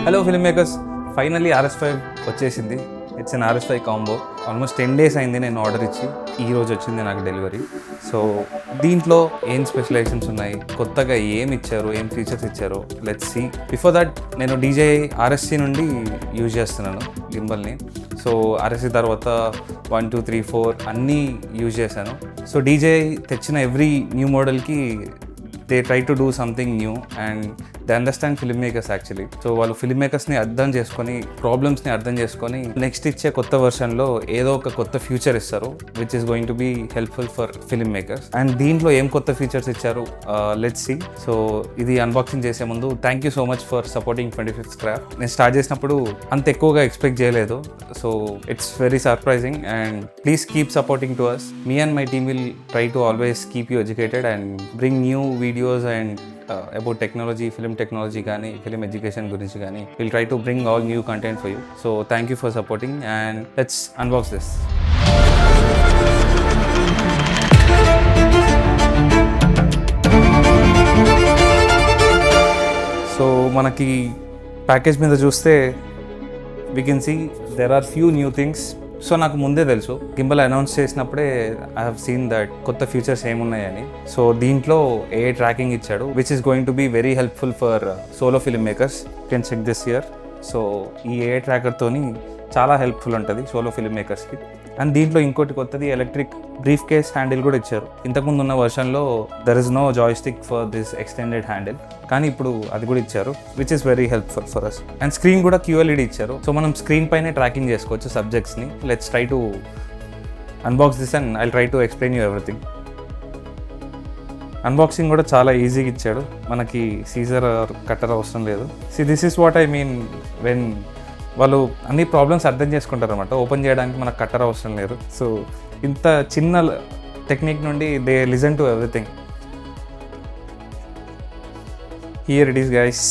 Hello film makers, finally RS5 వచ్చేసింది. It's an RS5 combo. Almost 10 days అయింది నేను order ఇచ్చి. ఈ రోజు వచ్చింది నాకు డెలివరీ. సో దీంట్లో ఏం స్పెషలైజేషన్స్ ఉన్నాయి, కొత్తగా ఏం ఇచ్చారు, ఏం ఫీచర్స్ ఇచ్చారు, లెట్స్ సీ. బిఫోర్ దట్ నేను DJI RSC నుండి యూజ్ చేస్తున్నాను గింబల్ని. సో RSC తర్వాత 1, 2, 3, 4 అన్నీ యూజ్ చేశాను. సో DJI తెచ్చిన ఎవ్రీ న్యూ మోడల్కి they try to do something new and they understand film makers actually. So వాళ్ళు ఫిల్మ్ మేకర్స్ని అర్థం చేసుకొని, ప్రాబ్లమ్స్ని అర్థం చేసుకొని నెక్స్ట్ ఇచ్చే కొత్త వర్షన్లో ఏదో ఒక కొత్త ఫ్యూచర్ ఇస్తారు which is going to be helpful for filmmakers. And దీంట్లో ఏం కొత్త ఫీచర్స్ ఇచ్చారు, లెట్స్ సీ. సో ఇది అన్బాక్సింగ్ చేసే ముందు thank you so much for supporting 25th Craft. నేను స్టార్ట్ చేసినప్పుడు అంత ఎక్కువగా ఎక్స్పెక్ట్ చేయలేదు. So it's very surprising and please keep supporting to us. Me and my team will try to always keep you educated and bring new videos and about technology, film technology కానీ, film education గురించి కానీ. We'll try to bring all new content for you. So thank you for supporting and let's unbox this. So మనకి package మీద చూస్తే we can see there are few new things. So నాకు ముందే తెలుసు, gimbal announce చేసినప్పుడే I have seen that కొత్త features ఏమున్నాయని. So దీంట్లో ఏ ట్రాకింగ్ ఇచ్చాడు which is going to be very helpful for solo filmmakers. Can check this here. So ఈ a ట్రాకర్తోని చాలా హెల్ప్ఫుల్ ఉంటుంది సోలో ఫిల్మ్ మేకర్స్కి. అండ్ దీంట్లో ఇంకోటి కొత్తది ఎలక్ట్రిక్ బ్రీఫ్ కేస్ హ్యాండిల్ కూడా ఇచ్చారు. ఇంతకుముందు ఉన్న వర్షన్లో there is no joystick for this extended handle, కానీ ఇప్పుడు అది కూడా ఇచ్చారు which is very helpful for us. And screen కూడా QLED ఇచ్చారు. సో మనం స్క్రీన్ పైనే ట్రాకింగ్ చేసుకోవచ్చు సబ్జెక్ట్స్ని. Let's try to unbox this and I try to explain you everything. Unboxing కూడా చాలా ఈజీగా ఇచ్చాడు, మనకి సీజర్ కట్టర్ అవసరం లేదు. This is what I mean when వాళ్ళు అన్ని ప్రాబ్లమ్స్ అర్థం చేసుకుంటారు అనమాట. ఓపెన్ చేయడానికి మనకు కట్టర్ అవసరం లేదు. సో ఇంత చిన్న టెక్నిక్ నుండి they listen to everything. Here it is guys.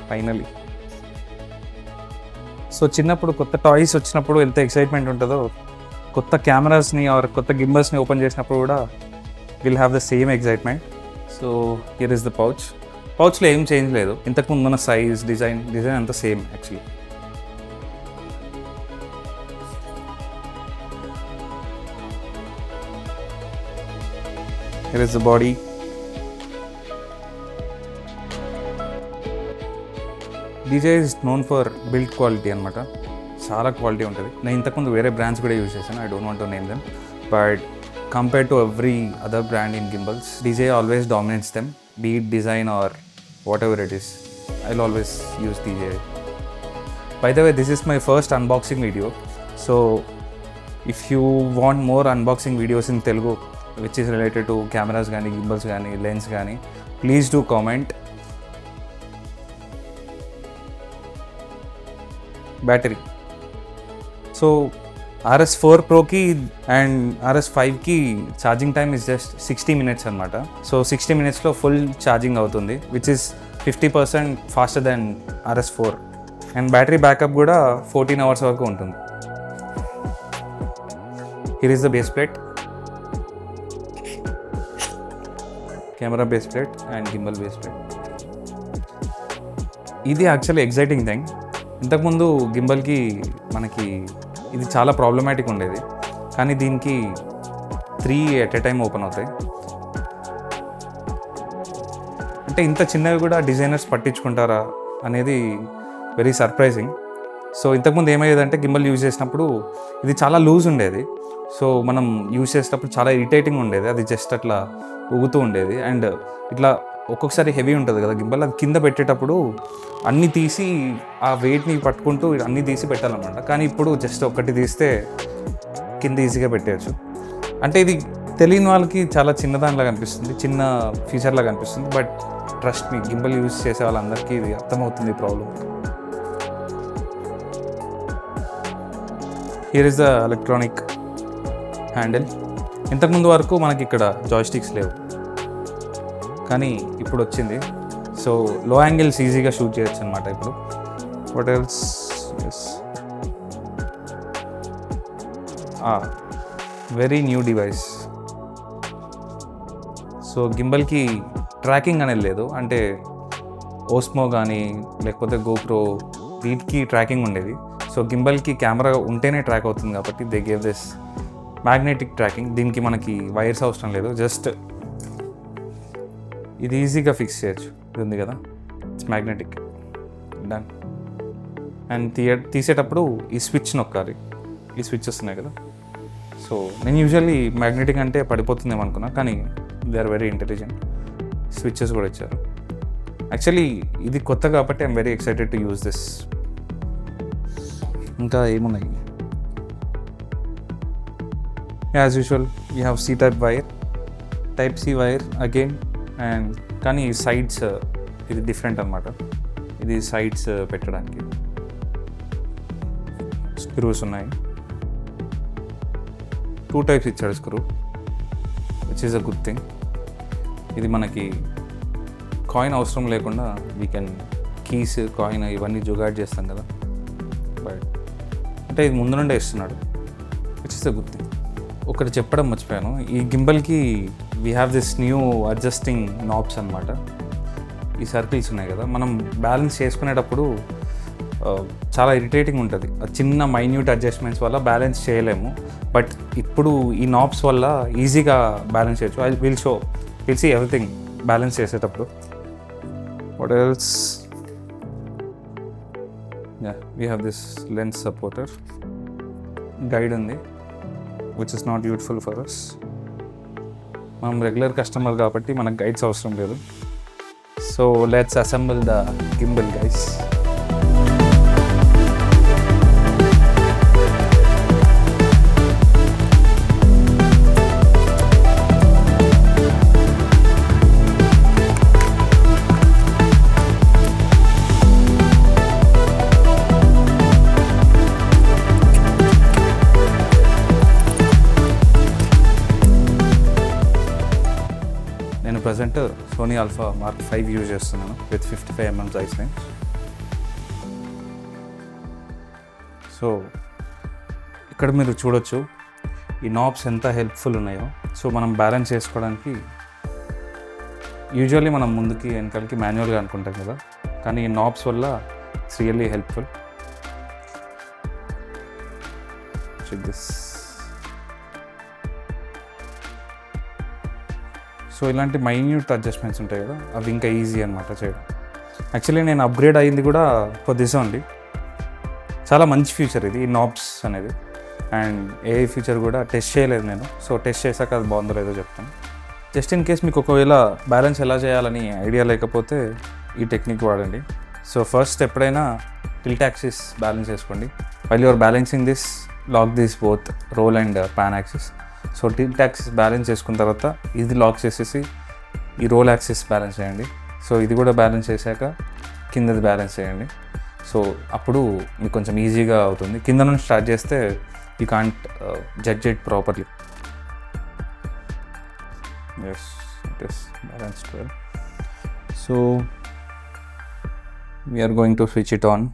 Finally. So చిన్నప్పుడు కొత్త టాయ్స్ వచ్చినప్పుడు ఎంత ఎక్సైట్మెంట్ ఉంటుందో, కొత్త కెమెరాస్ని ఆర్ కొత్త గింబల్స్ని ఓపెన్ చేసినప్పుడు కూడా will have the same excitement. So here is the పౌచ్లో ఏం చేంజ్ లేదు. ఇంతకుముందు మన సైజ్, డిజైన్ అంతా same actually. Here is the body. DJI is known for build quality అనమాట. చాలా క్వాలిటీ ఉంటుంది. నేను ఇంతకుముందు వేరే బ్రాండ్స్ కూడా యూజ్ చేశాను, I don't want to name them, but compared to every other brand in gimbals, DJI always dominates them, be it design or whatever it is. I'll always use DJI. By the way, this is my first unboxing video, so if you want more unboxing videos in Telugu which is related to cameras gaani, gimbals gaani, lens gaani, please do comment. Battery. So RS4 Proకి and RS5కి charging time is just 60 minutes అనమాట. సో 60 minutesలో full charging అవుతుంది which is 50% faster than RS4. And battery backup కూడా 14 hours వరకు ఉంటుంది. Here is the base plate, camera base plate and gimbal base plate. ఇది యాక్చువల్లీ ఎగ్జైటింగ్ థింగ్. ఇంతకుముందు గింబల్కి మనకి ఇది చాలా ప్రాబ్లమాటిక్ ఉండేది, కానీ దీనికి 3 at a time ఓపెన్ అవుతాయి. అంటే ఇంత చిన్నవి కూడా డిజైనర్స్ పట్టించుకుంటారా అనేది వెరీ సర్ప్రైజింగ్. సో ఇంతకుముందు ఏమయ్యేదంటే గింబల్ యూజ్ చేసినప్పుడు ఇది చాలా లూజ్ ఉండేది. సో మనం యూజ్ చేసేటప్పుడు చాలా ఇరిటేటింగ్ ఉండేది, అది జస్ట్ అట్లా ఊగుతూ ఉండేది. అండ్ ఇట్లా ఒక్కొక్కసారి హెవీ ఉంటుంది కదా గింబల్, అది కింద పెట్టేటప్పుడు అన్నీ తీసి ఆ వెయిట్ని పట్టుకుంటూ అన్నీ తీసి పెట్టాలన్నమాట. కానీ ఇప్పుడు జస్ట్ ఒక్కటి తీస్తే కింద ఈజీగా పెట్టేయచ్చు. అంటే ఇది తెలియని వాళ్ళకి చాలా చిన్నదానిలాగా అనిపిస్తుంది, చిన్న ఫీచర్లాగా అనిపిస్తుంది, but trust me, gimbal use చేసే వాళ్ళందరికీ ఇది అర్థమవుతుంది problem. Here is the electronic handle. ఇంతకుముందు వరకు మనకి ఇక్కడ జాయ్స్టిక్స్ లేవు, కానీ ఇప్పుడు వచ్చింది. సో లో యాంగిల్స్ ఈజీగా షూట్ చేయొచ్చు అనమాట ఇప్పుడు. What else? Yes, very new device. So గింబల్కి ట్రాకింగ్ అనేది లేదు, అంటే ఓస్మో కానీ లేకపోతే గోప్రో వీటికి ట్రాకింగ్ ఉండేది. సో గింబల్కి కెమెరా ఉంటేనే ట్రాక్ అవుతుంది కాబట్టి they gave this magnetic tracking. దీనికి మనకి వైర్స్ అవసరం లేదు, జస్ట్ ఇది ఈజీగా ఫిక్స్ చేయొచ్చు. ఇది ఉంది కదా, ఇట్స్ మ్యాగ్నెటిక్, డన్. అండ్ తీసేటప్పుడు ఈ స్విచ్ నొక్కాలి, ఈ స్విచెస్ ఉన్నాయి కదా. సో నేను యూజువల్లీ మ్యాగ్నెటిక్ అంటే పడిపోతుందేమో అనుకున్నా, కానీ they are very intelligent. Switches కూడా ఇచ్చారు. యాక్చువల్లీ ఇది కొత్త కాబట్టి I'm very excited to use this. ఇంకా ఏమున్నాయి, as usual you have C type wire, type C wire again. And కానీ సైడ్స్ ఇది డిఫరెంట్ అనమాట, ఇది సైడ్స్ పెట్టడానికి స్క్రూస్ ఉన్నాయి. 2 టైప్స్ ఇచ్చాడు screw, which is a good thing. ఇది మనకి కాయిన్ అవసరం లేకుండా వీ కెన్ కీస్ కాయిన్ ఇవన్నీ జుగాడ్ చేస్తాం కదా, బట్ అంటే ఇది ముందు నుండే ఇస్తున్నాడు, which is a good thing. ఒకటి చెప్పడం మర్చిపోయాను, ఈ గింబల్కి we have this new adjusting knobs అనమాట. ఈ సర్కిల్స్ ఉన్నాయి కదా, మనం బ్యాలెన్స్ చేసుకునేటప్పుడు చాలా ఇరిటేటింగ్ ఉంటుంది. చిన్న మైన్యూట్ అడ్జస్ట్మెంట్స్ వల్ల బ్యాలెన్స్ చేయలేము, బట్ ఇప్పుడు ఈ నాబ్స్ వల్ల ఈజీగా బ్యాలెన్స్ చేయొచ్చు. I will see everything balance చేసేటప్పుడు. What else, we have this lens supporter, guide ఉంది, which is not useful for us. మనం రెగ్యులర్ కస్టమర్ కాబట్టి మనకు గైడ్స్ అవసరం లేదు. So let's assemble the gimbal guys. Present Sony Alpha Mark 5 use చేస్తున్నాను with 55mm size lens. So ఇక్కడ మీరు చూడొచ్చు ఈ నాబ్స్ ఎంత హెల్ప్ఫుల్ ఉన్నాయో. సో మనం బ్యాలెన్స్ చేసుకోవడానికి యూజువల్లీ మనం ముందుకి వెనకాలకి మాన్యువల్గా అనుకుంటాం కదా, కానీ ఈ నాబ్స్ వల్ల it's really helpful. Check this. So ఇలాంటి మైన్యూట్ అడ్జస్ట్మెంట్స్ ఉంటాయి కదా, అవి ఇంకా ఈజీ అనమాట చేయడం. యాక్చువల్లీ నేను అప్గ్రేడ్ అయ్యింది కూడా కొద్దిగా ఉంది. చాలా మంచి ఫీచర్ ఇది, ఈ నాబ్స్ అనేది. అండ్ ఏఐ ఫీచర్ కూడా టెస్ట్ చేయలేదు నేను, సో టెస్ట్ చేశాక అది బాగుందో లేదో చెప్తాను. జస్ట్ ఇన్ కేస్ మీకు ఒకవేళ బ్యాలెన్స్ ఎలా చేయాలని ఐడియా లేకపోతే ఈ టెక్నిక్ వాడండి. సో ఫస్ట్ ఎప్పుడైనా టిల్ట్ యాక్సిస్ బ్యాలెన్స్ చేసుకోండి. While your balancing this, lock this both roll and pan axis. So tilt axis balance చేసుకున్న తర్వాత ఇది లాక్ చేసేసి ఈ రోల్ యాక్సిస్ బ్యాలెన్స్ చేయండి. సో ఇది కూడా బ్యాలెన్స్ చేశాక కిందది బ్యాలెన్స్ చేయండి. సో అప్పుడు మీకు కొంచెం ఈజీగా అవుతుంది. కింద నుంచి స్టార్ట్ చేస్తే you can't judge it properly. Yes, it is balanced well. So we're going to switch it on.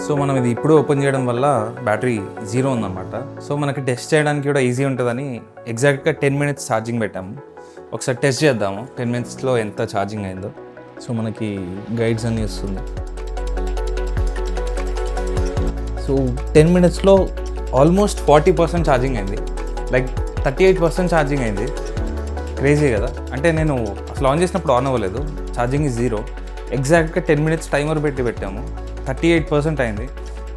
So మనం ఇది ఇప్పుడు ఓపెన్ చేయడం వల్ల బ్యాటరీ 0 ఉందన్నమాట. సో మనకి టెస్ట్ చేయడానికి కూడా ఈజీ ఉంటుందని ఎగ్జాక్ట్గా 10 minutes ఛార్జింగ్ పెట్టాము. ఒకసారి టెస్ట్ చేద్దాము 10 minutesలో ఎంత ఛార్జింగ్ అయిందో. సో మనకి గైడ్స్ అన్నీ వస్తుంది. సో 10 minutesలో ఆల్మోస్ట్ 40% ఛార్జింగ్ అయింది, లైక్ 38% ఛార్జింగ్ అయింది. క్రేజీ కదా. అంటే నేను అసలు ఆన్ చేసినప్పుడు ఆన్ అవ్వలేదు, ఛార్జింగ్ 0. ఎగ్జాక్ట్గా 10 minutes టైమర్ పెట్టాము, 38% అయింది,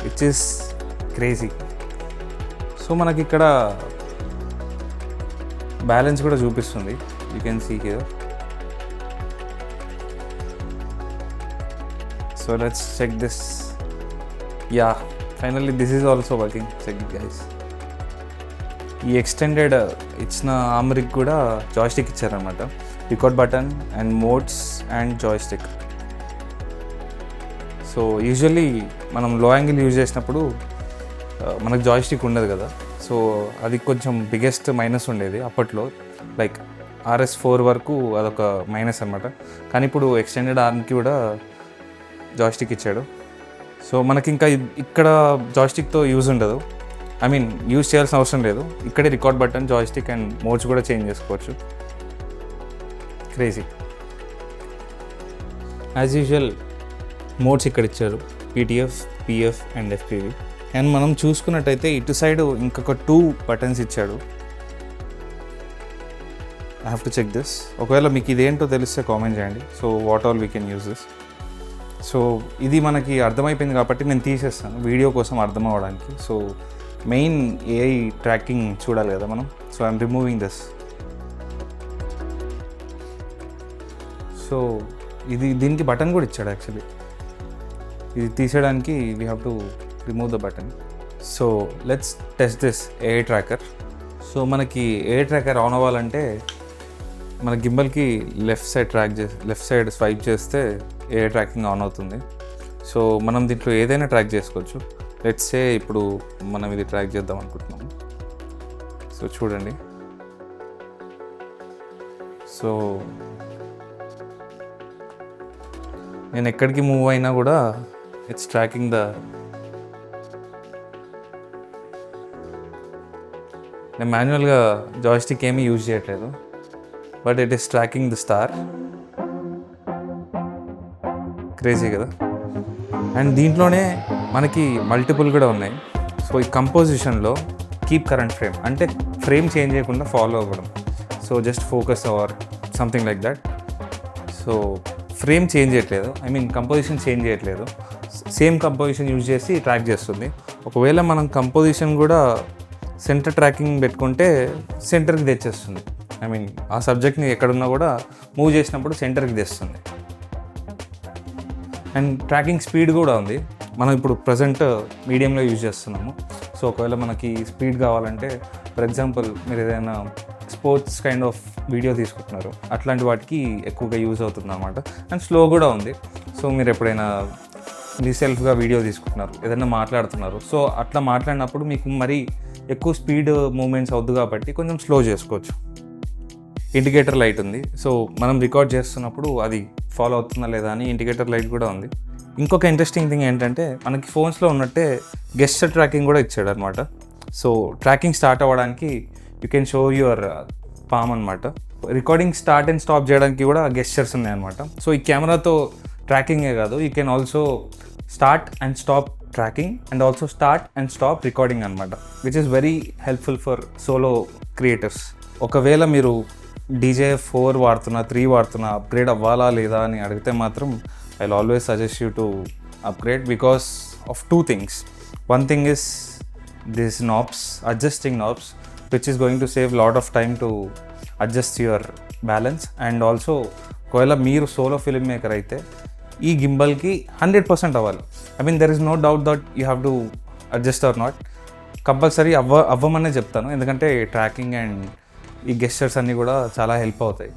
విచ్ ఈస్ క్రేజీ. సో మనకి ఇక్కడ బ్యాలెన్స్ కూడా చూపిస్తుంది, you can see here. So let's check this. Yeah, finally this is also working. Check it guys. ఈ ఎక్స్టెండెడ్ ఇచ్చిన ఆర్మర్కి కూడా జాయ్స్టిక్ ఇచ్చారనమాట, record button and modes and joystick. So usually మనం లో యాంగిల్ యూజ్ చేసినప్పుడు మనకు జాయ్స్టిక్ ఉండదు కదా. సో అది కొంచెం బిగ్గెస్ట్ మైనస్ ఉండేది అప్పట్లో, లైక్ RS4 వరకు అదొక మైనస్ అనమాట. కానీ ఇప్పుడు ఎక్స్టెండెడ్ ఆర్మ్కి కూడా జాయ్స్టిక్ ఇచ్చాడు. సో మనకి ఇంకా ఇక్కడ జాయ్స్టిక్తో యూజ్ ఉండదు, ఐ మీన్ యూజ్ చేయాల్సిన అవసరం లేదు. ఇక్కడే record button, joystick and modes కూడా చేంజ్ చేసుకోవచ్చు. క్రేజీ. యాజ్ యూజువల్ మోడ్స్ ఇక్కడ ఇచ్చారు, PTF, PF and FPV. And మనం చూసుకున్నట్టయితే ఇటు సైడ్ ఇంకొక 2 బటన్స్ ఇచ్చాడు. I have to check this. ఒకవేళ మీకు ఇదేంటో తెలిస్తే కామెంట్ చేయండి. So what all we can use this. So ఇది మనకి అర్థమైపోయింది కాబట్టి నేను తీసేస్తాను వీడియో కోసం అర్థం అవ్వడానికి. సో మెయిన్ AI ట్రాకింగ్ చూడాలి కదా మనం. So I'm removing this. So దీనికి బటన్ కూడా ఇచ్చాడు యాక్చువల్లీ. ఇది తీసేయడానికి we have to remove the button. So let's test this AI tracker. So మనకి AI ట్రాకర్ ఆన్ అవ్వాలంటే మన గింబల్కి లెఫ్ట్ సైడ్ స్వైప్ చేస్తే AI ట్రాకింగ్ ఆన్ అవుతుంది. సో మనం దీంట్లో ఏదైనా ట్రాక్ చేసుకోవచ్చు. లెట్స్ సే ఇప్పుడు మనం ఇది ట్రాక్ చేద్దాం అనుకుంటున్నాము. సో చూడండి, సో నేను ఎక్కడికి మూవ్ అయినా కూడా ఇట్స్ ట్రాకింగ్ నేను మాన్యువల్గా జాయ్స్టిక్ ఏమీ యూజ్ చేయట్లేదు, but it is tracking the star. Crazy కదా. అండ్ దీంట్లోనే మనకి మల్టిపుల్ కూడా ఉన్నాయి. సో ఈ కంపోజిషన్లో కీప్ కరెంట్ ఫ్రేమ్ అంటే ఫ్రేమ్ చేంజ్ చేయకుండా ఫాలో అవ్వడం. So just focus or something like that. So frame change చేయట్లేదు, కంపోజిషన్ చేంజ్ చేయట్లేదు, సేమ్ కంపోజిషన్ యూజ్ చేసి ట్రాక్ చేస్తుంది. ఒకవేళ మనం కంపోజిషన్ కూడా సెంటర్ ట్రాకింగ్ పెట్టుకుంటే సెంటర్కి తెచ్చేస్తుంది. ఆ సబ్జెక్ట్ని ఎక్కడున్నా కూడా మూవ్ చేసినప్పుడు సెంటర్కి తెస్తుంది. అండ్ ట్రాకింగ్ స్పీడ్ కూడా ఉంది. మనం ఇప్పుడు ప్రజెంట్ మీడియంలో యూజ్ చేస్తున్నాము. సో ఒకవేళ మనకి స్పీడ్ కావాలంటే, ఫర్ ఎగ్జాంపుల్ మీరు ఏదైనా స్పోర్ట్స్ కైండ్ ఆఫ్ వీడియో తీసుకుంటున్నారు, అట్లాంటి వాటికి ఎక్కువగా యూజ్ అవుతుంది అన్నమాట. అండ్ స్లో కూడా ఉంది. సో మీరు ఎప్పుడైనా మీ సెల్ఫ్గా వీడియో తీసుకుంటున్నారు, ఏదైనా మాట్లాడుతున్నారు, సో అట్లా మాట్లాడినప్పుడు మీకు మరీ ఎక్కువ స్పీడ్ మూమెంట్స్ అవుద్దు కాబట్టి కొంచెం స్లో చేసుకోవచ్చు. ఇండికేటర్ లైట్ ఉంది. సో మనం రికార్డ్ చేస్తున్నప్పుడు అది ఫాలో అవుతుందా లేదా అని ఇండికేటర్ లైట్ కూడా ఉంది. ఇంకొక ఇంట్రెస్టింగ్ థింగ్ ఏంటంటే మనకి ఫోన్స్లో ఉన్నట్టే గెస్చర్ ట్రాకింగ్ కూడా ఇచ్చాడు అనమాట. సో ట్రాకింగ్ స్టార్ట్ అవ్వడానికి you can show your palm అనమాట. రికార్డింగ్ స్టార్ట్ అండ్ స్టాప్ చేయడానికి కూడా గెస్చర్స్ ఉన్నాయన్నమాట. సో ఈ కెమెరాతో ట్రాకింగే కాదు, you can also start and stop tracking and also start and stop recording అనమాట, which is very helpful for solo creators. ఒకవేళ మీరు DJI-4 వాడుతున్నా, 3 వాడుతున్నా, అప్గ్రేడ్ అవ్వాలా లేదా అని అడిగితే మాత్రం I will always suggest you to upgrade because of 2 things. One thing is these knobs, adjusting knobs, which is going to save lot of time to adjust your balance. And also ఒకవేళ మీరు solo film maker అయితే ఈ గింబల్కి 100% అవ్వాలి. there is no doubt that you have to adjust or not. Compulsory అవ్వమనే చెప్తాను, ఎందుకంటే tracking and ఈ gestures అన్నీ కూడా చాలా హెల్ప్ అవుతాయి.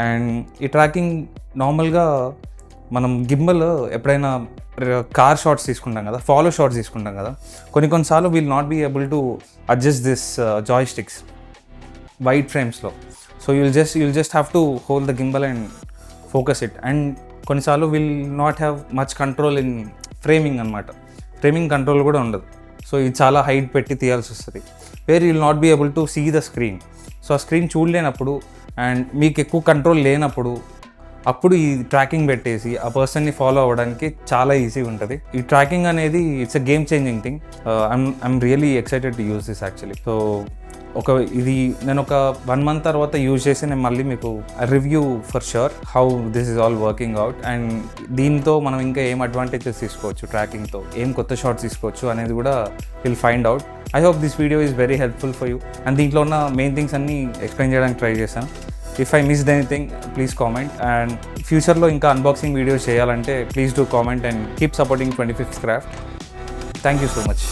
అండ్ ఈ ట్రాకింగ్ నార్మల్గా మనం గింబల్ ఎప్పుడైనా కార్ షాట్స్ తీసుకుంటాం కదా, ఫాలో షాట్స్ తీసుకుంటాం కదా, కొన్నిసార్లు will not be able to adjust this joysticks wide ఫ్రేమ్స్లో. So you'll just have to hold the gimbal and focus it. And కొన్నిసార్లు will not have much control in framing అనమాట. Framing control కూడా ఉండదు. So ఇది చాలా height పెట్టి తీయాల్సి వస్తుంది, where you'll not be able to see the screen. So ఆ స్క్రీన్ చూడలేనప్పుడు అండ్ మీకు ఎక్కువ కంట్రోల్ లేనప్పుడు అప్పుడు ఈ ట్రాకింగ్ పెట్టేసి ఆ పర్సన్ని ఫాలో అవ్వడానికి చాలా ఈజీగా ఉంటుంది. ఈ ట్రాకింగ్ అనేది it's a game changing thing. I'm really excited to use this actually. So ఇది నేను ఒక 1 month తర్వాత యూజ్ చేసి నేను మళ్ళీ మీకు review for sure how this is all working out. And దీంతో మనం ఇంకా ఏం అడ్వాంటేజెస్ తీసుకోవచ్చు, ట్రాకింగ్తో ఏం కొత్త షాట్స్ తీసుకోవచ్చు అనేది కూడా will find out. I hope this video is very helpful for you. And దీంట్లో ఉన్న మెయిన్ థింగ్స్ అన్నీ ఎక్స్ప్లెయిన్ చేయడానికి ట్రై చేశాను. If I missed anything please comment. And ఫ్యూచర్లో ఇంకా అన్బాక్సింగ్ వీడియోస్ చేయాలంటే please do comment and keep supporting 25th Craft. Thank you so much.